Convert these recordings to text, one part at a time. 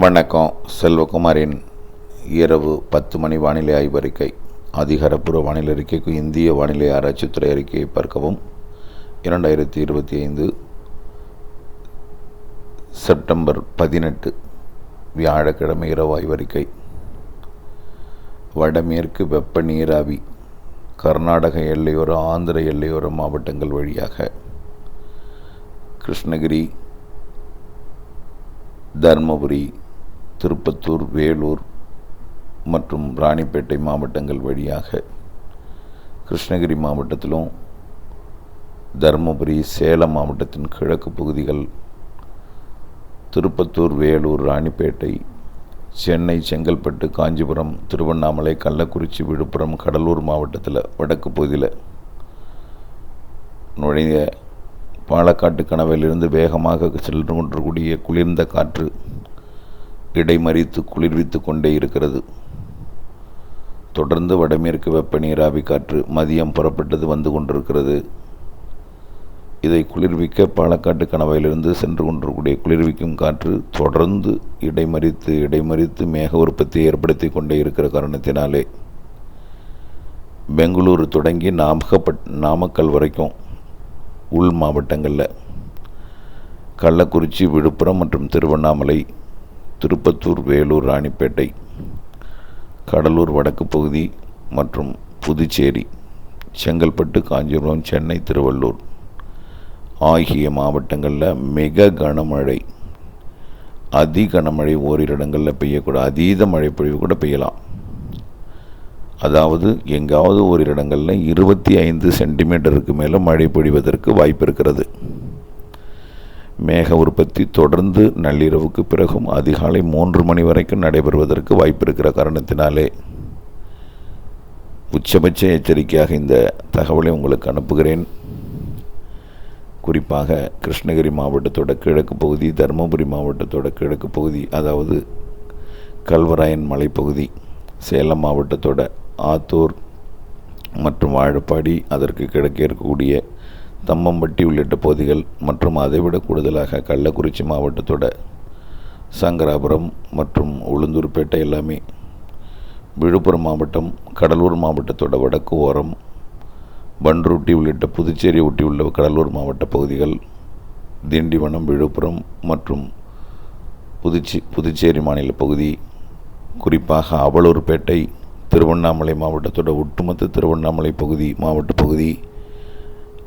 வணக்கம். செல்வகுமாரின் இரவு 10 மணி வானிலை ஆய்வறிக்கை. அதிகாரப்பூர்வ வானிலை அறிக்கைக்கு இந்திய வானிலை ஆராய்ச்சித்துறை அறிக்கையை பார்க்கவும். 2025 செப்டம்பர் 18 வியாழக்கிழமை இரவு ஆய்வறிக்கை. வடமேற்கு வெப்ப நீராவி கர்நாடக எல்லையோர ஆந்திர எல்லையோர மாவட்டங்கள் வழியாக கிருஷ்ணகிரி, தர்மபுரி, திருப்பத்தூர், வேலூர் மற்றும் ராணிப்பேட்டை மாவட்டங்கள் வழியாக கிருஷ்ணகிரி மாவட்டத்திலும் தர்மபுரி, சேலம் மாவட்டத்தின் கிழக்கு பகுதிகள், திருப்பத்தூர், வேலூர், ராணிப்பேட்டை, சென்னை, செங்கல்பட்டு, காஞ்சிபுரம், திருவண்ணாமலை, கள்ளக்குறிச்சி, விழுப்புரம், கடலூர் மாவட்டத்தில் வடக்கு பகுதியில் நுழைய பாலக்காட்டு கணவாயிலிருந்து வேகமாக சென்று கொண்டிருக்கூடிய குளிர்ந்த காற்று இடைமறித்து குளிர்வித்து கொண்டே இருக்கிறது. தொடர்ந்து வடமேற்கு வெப்ப நீராவி காற்று மதியம் புறப்பட்டது வந்து கொண்டிருக்கிறது. இதை குளிர்விக்க பாலக்காட்டு கணவாயிலிருந்து சென்று கொண்டிருக்கூடிய குளிர்விக்கும் காற்று தொடர்ந்து இடைமறித்து மேக உற்பத்தியை ஏற்படுத்தி கொண்டே இருக்கிற காரணத்தினாலே பெங்களூரு தொடங்கி நாமக்கல் வரைக்கும் உள் மாவட்டங்களில் கள்ளக்குறிச்சி, விழுப்புரம் மற்றும் திருவண்ணாமலை, திருப்பத்தூர், வேலூர், ராணிப்பேட்டை, கடலூர் வடக்கு பகுதி மற்றும் புதுச்சேரி, செங்கல்பட்டு, காஞ்சிபுரம், சென்னை, திருவள்ளூர் ஆகிய மாவட்டங்களில் மிக கனமழை, அதி கனமழை ஓரிரு இடங்களில் பெய்யக்கூடாது. அதீத மழை பொழிவு கூட பெய்யலாம். அதாவது எங்காவது ஓரிரு இடங்களில் 25 சென்டிமீட்டருக்கு மேலே மழை பொழிவதற்கு வாய்ப்பு இருக்கிறது. மேக உற்பத்தி தொடர்ந்து நள்ளிரவுக்கு பிறகும் அதிகாலை 3 மணி வரைக்கும் நடைபெறுவதற்கு வாய்ப்பு இருக்கிற காரணத்தினாலே உச்சபட்ச எச்சரிக்கையாக இந்த தகவலை உங்களுக்கு அனுப்புகிறேன். குறிப்பாக கிருஷ்ணகிரி மாவட்டத்தோட கிழக்கு பகுதி, தருமபுரி மாவட்டத்தோட கிழக்கு பகுதி, அதாவது கல்வராயன் மலைப்பகுதி, சேலம் மாவட்டத்தோட ஆத்தூர் மற்றும் வாழப்பாடி, அதற்கு கிழக்கே இருக்கக்கூடிய தம்மம்பட்டி உள்ளிட்ட பகுதிகள் மற்றும் அதைவிட கூடுதலாக கள்ளக்குறிச்சி மாவட்டத்தோட சங்கராபுரம் மற்றும் உளுந்தூர்பேட்டை எல்லாமே, விழுப்புரம் மாவட்டம், கடலூர் மாவட்டத்தோட வடக்கு ஓரம், பன்ருட்டி உள்ளிட்ட புதுச்சேரி ஒட்டி உள்ள கடலூர் மாவட்ட பகுதிகள், திண்டிவனம், விழுப்புரம் மற்றும் புதுச்சேரி மாநில பகுதி, குறிப்பாக அவலூர்பேட்டை, திருவண்ணாமலை மாவட்டத்தோட ஒட்டுமொத்த திருவண்ணாமலை மாவட்ட பகுதி,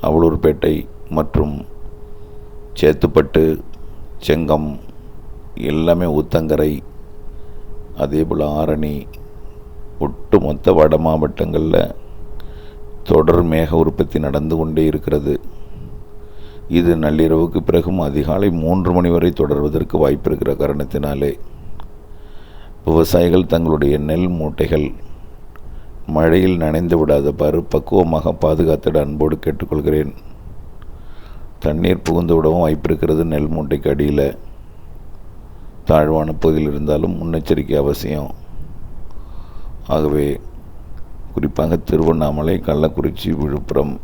அவலூர்பேட்டை மற்றும் சேத்துப்பட்டு, செங்கம் எல்லாமே, ஊத்தங்கரை, அதேபோல் ஆரணி, ஒட்டுமொத்த வட மாவட்டங்களில் தொடர் மேக உற்பத்தி நடந்து கொண்டே இருக்கிறது. இது நள்ளிரவுக்கு பிறகும் அதிகாலை 3 மணி வரை தொடர்வதற்கு வாய்ப்பு இருக்கிற காரணத்தினாலே விவசாயிகள் தங்களுடைய நெல் மூட்டைகள் மழையில் நனைந்து விடாதவாறு பக்குவமாக பாதுகாத்திட அன்போடு கேட்டுக்கொள்கிறேன். தண்ணீர் புகுந்து விடவும் வாய்ப்பு இருக்கிறது. நெல் மூட்டைக்கு அடியில் தாழ்வான பகுதியில் இருந்தாலும் முன்னெச்சரிக்கை அவசியம். ஆகவே குறிப்பாக திருவண்ணாமலை, கள்ளக்குறிச்சி, விழுப்புரம்,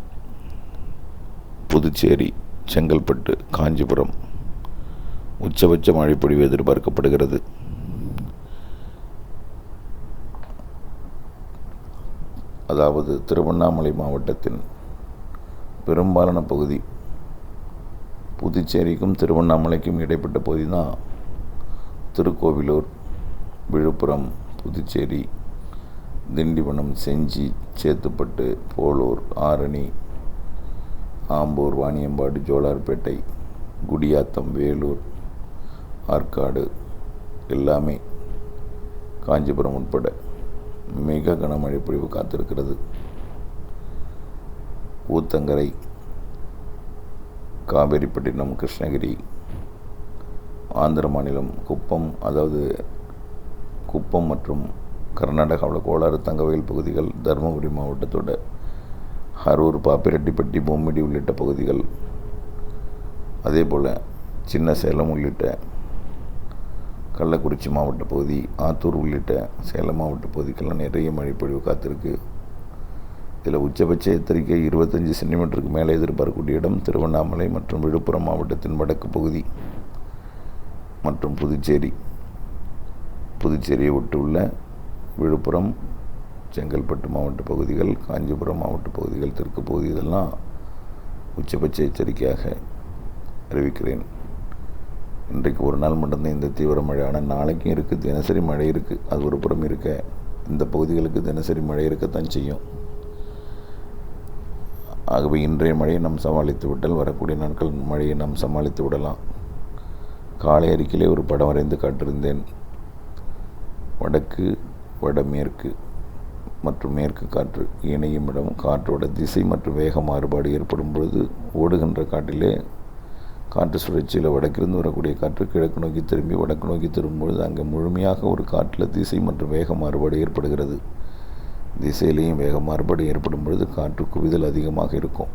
புதுச்சேரி, செங்கல்பட்டு, காஞ்சிபுரம் உச்சபட்ச மழைப்பொழிவு எதிர்பார்க்கப்படுகிறது. அதாவது திருவண்ணாமலை மாவட்டத்தின் பெரும்பாலான பகுதி, புதுச்சேரிக்கும் திருவண்ணாமலைக்கும் இடைப்பட்ட பகுதி தான் திருக்கோவிலூர், விழுப்புரம், புதுச்சேரி, திண்டிவனம், செஞ்சி, சேத்துப்பட்டு, போலூர், ஆரணி, ஆம்பூர், வாணியம்பாடி, ஜோலார்பேட்டை, குடியாத்தம், வேலூர், ஆற்காடு எல்லாமே, காஞ்சிபுரம் உட்பட மிக கனமழை பொழிவு காத்திருக்கிறது. ஊத்தங்கரை, காவேரிப்பட்டினம், கிருஷ்ணகிரி, ஆந்திர மாநிலம் குப்பம், அதாவது குப்பம் மற்றும் கர்நாடகாவில் கோளாறு, தங்கவயல் பகுதிகள், தருமபுரி மாவட்டத்தோட அரூர், பாப்பிரெட்டிப்பட்டி, பொம்மிடி உள்ளிட்ட பகுதிகள், அதே போல் சின்ன சேலம் உள்ளிட்ட கள்ளக்குறிச்சி மாவட்ட பகுதி, ஆத்தூர் உள்ளிட்ட சேலம் மாவட்ட பகுதிக்கெல்லாம் நிறைய மழை பொழிவு காத்திருக்கு. இதில் உச்சபட்ச எச்சரிக்கை 25 சென்டிமீட்டருக்கு மேலே எதிர்பார்க்கக்கூடிய இடம் திருவண்ணாமலை மற்றும் விழுப்புரம் மாவட்டத்தின் வடக்கு பகுதி மற்றும் புதுச்சேரி புதுச்சேரியை ஒட்டியுள்ள விழுப்புரம், செங்கல்பட்டு மாவட்ட பகுதிகள், காஞ்சிபுரம் மாவட்ட பகுதிகள், தெற்கு பகுதி இதெல்லாம் உச்சபட்ச எச்சரிக்கையாக அறிவிக்கிறேன். இன்றைக்கு ஒரு நாள் மட்டும்தான் இந்த தீவிர மழை. ஆனால் நாளைக்கும் இருக்குது, தினசரி மழை இருக்குது. அது ஒரு புறம் இருக்க, இந்த பகுதிகளுக்கு தினசரி மழை இருக்கத்தான் செய்யும். ஆகவே இன்றைய மழையை நாம் சமாளித்து விட்டால் வரக்கூடிய நாட்கள் மழையை நாம் சமாளித்து விடலாம். காலை அறிக்கையிலே ஒரு படம் வரைந்து காட்டிருந்தேன். வடக்கு, வடமேற்கு மற்றும் மேற்கு காற்று இணையும் இடம், காற்றோட திசை மற்றும் வேக மாறுபாடு ஏற்படும் பொழுது ஓடுகின்ற காற்றிலே காற்று சுழற்சியில் வடக்கிருந்து வரக்கூடிய காற்று கிழக்கு நோக்கி திரும்பி வடக்கு நோக்கி திரும்பும்பொழுது அங்கே முழுமையாக ஒரு காற்றில் திசை மற்றும் வேக மாறுபாடு ஏற்படுகிறது. திசையிலையும் வேக மாறுபாடு ஏற்படும் பொழுது காற்று குவிதல் அதிகமாக இருக்கும்,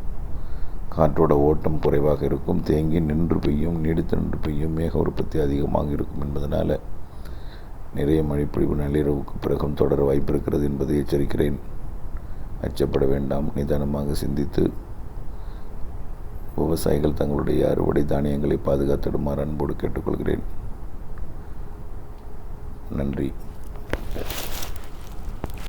காற்றோட ஓட்டம் குறைவாக இருக்கும், தேங்கி நின்று பெய்யும், நீடித்து நின்று பெய்யும், மேக உற்பத்தி அதிகமாக இருக்கும். என்பதனால் நிறைய மழைப்பொழிவு நள்ளிரவுக்கு பிறகும் தொடர வாய்ப்பு இருக்கிறது என்பதை எச்சரிக்கிறேன். அச்சப்பட வேண்டாம். நிதானமாக சிந்தித்து விவசாயிகள் தங்களுடைய அறுவடை தானியங்களை பாதுகாத்திடுமாறு அன்போடு கேட்டுக்கொள்கிறேன். நன்றி.